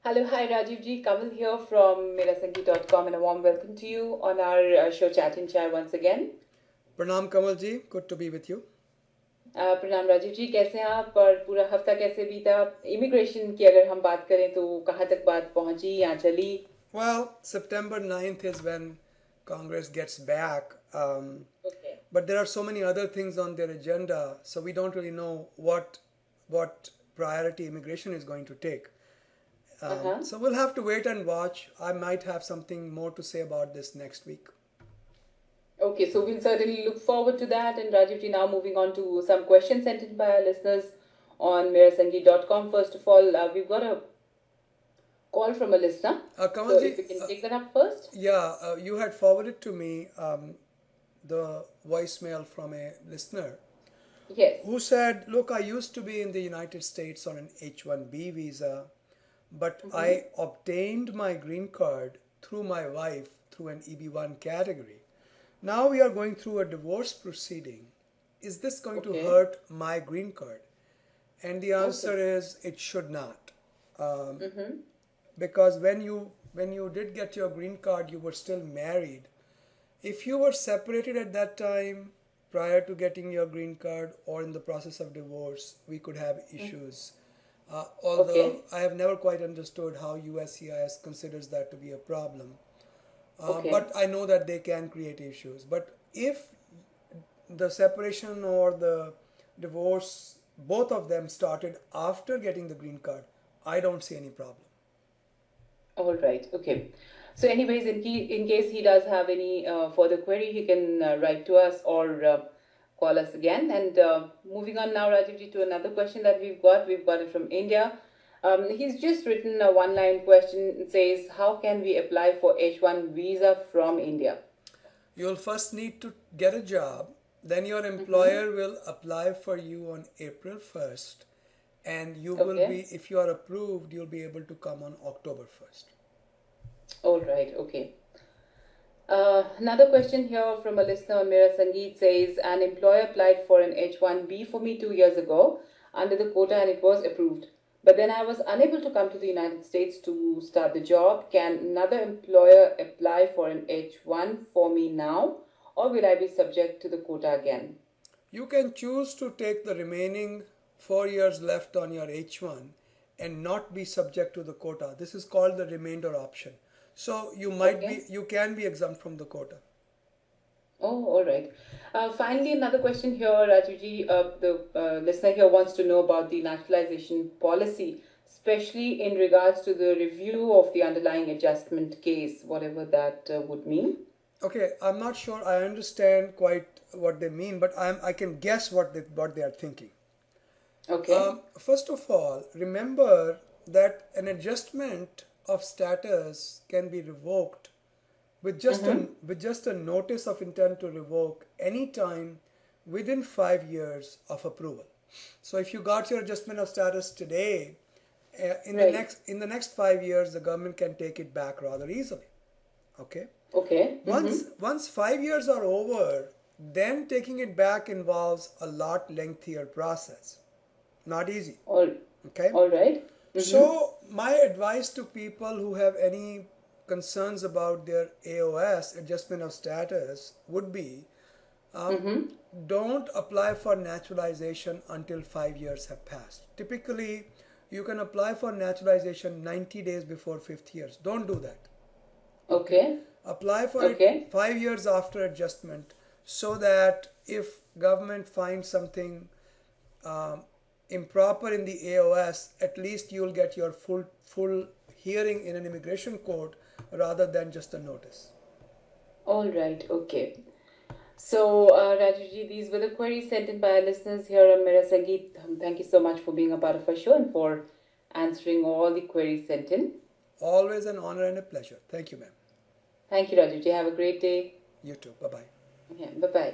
Hello, hi Rajiv ji. Kamal here from merasangeet.com and a warm welcome to you on our show Chat and Chai once again. Pranam Kamalji, good to be with you. प्रणाम राजीव जी, कैसे हैं आप और पूरा हफ्ता कैसे बीता? Immigration की अगर हम बात करें तो कहाँ तक बात पहुंची या चली? Well, September 9th is when Congress gets back, Okay. but there are so many other things on their agenda, so we don't really know what priority immigration is going to take. Uh-huh. So we'll have to wait and watch. I might have something more to say about this next week. Okay, so we'll certainly look forward to that. And Rajiv ji, now moving on to some questions sent in by our listeners on merasangeet.com. First of all, we've got a call from a listener. So Kamalji, if we can take that up first. yeah, you had forwarded to me the voicemail from a listener Yes. who said, look, I used to be in the United States on an H-1B visa, but Mm-hmm. I obtained my green card through my wife through an EB1 category. Now we are going through a divorce proceeding. Is this going to Okay. hurt my green card? And the answer Okay. is it should not. Um, Mm-hmm. because when you did get your green card, you were still married. If you were separated at that time prior to getting your green card or in the process of divorce, we could have issues. Although Okay. I have never quite understood how USCIS considers that to be a problem. Okay. But I know that they can create issues. But if the separation or the divorce, both of them started after getting the green card, I don't see any problem. All right. Okay. So, anyways, in case he does have any further query, he can write to us or call us again. And moving on now, Rajivji, to another question that we've got. We've got it from India. He's just written a one-line question. It says, "How can we apply for H1 visa from India?" You'll first need to get a job, then your Mm-hmm. employer will apply for you on April 1st, and you will be, Okay. if you are approved, you'll be able to come on October 1st. All right. Okay. Another question here from a listener on Mira Sangeet says, an employer applied for an H1B for me 2 years ago under the quota and it was approved. But then I was unable to come to the United States to start the job. Can another employer apply for an H1 for me now, or will I be subject to the quota again? You can choose to take the remaining 4 years left on your H1 and not be subject to the quota. This is called the remainder option. So Okay. you can be exempt from the quota. Oh, all right. Finally, another question here, Rajuji. The listener here wants to know about the naturalization policy, especially in regards to the review of the underlying adjustment case, whatever that would mean. Okay, I'm not sure I understand quite what they mean, but I can guess what they are thinking. Okay. First of all, remember that an adjustment of status can be revoked Mm-hmm. with just a notice of intent to revoke anytime within 5 years of approval. So if you got your adjustment of status today, Right. in the next 5 years, the government can take it back rather easily. Okay. Okay. Mm-hmm. Once 5 years are over, then taking it back involves a lot lengthier process. Not easy. All. Okay. All right. Mm-hmm. So my advice to people who have any concerns about their AOS, adjustment of status, would be um, Mm-hmm. don't apply for naturalization until 5 years have passed. Typically, you can apply for naturalization 90 days before fifth years. Don't do that. Okay. Okay. Apply for it Okay. 5 years after adjustment so that if government finds something um, improper in the AOS, at least you'll get your full hearing in an immigration court rather than just a notice. All right. Okay. So, Rajuji, these were the queries sent in by our listeners here on Mera Sangeet. Thank you so much for being a part of our show and for answering all the queries sent in. Always an honor and a pleasure. Thank you, ma'am. Thank you, Rajuji. Have a great day. You too. Bye bye. Yeah, bye bye.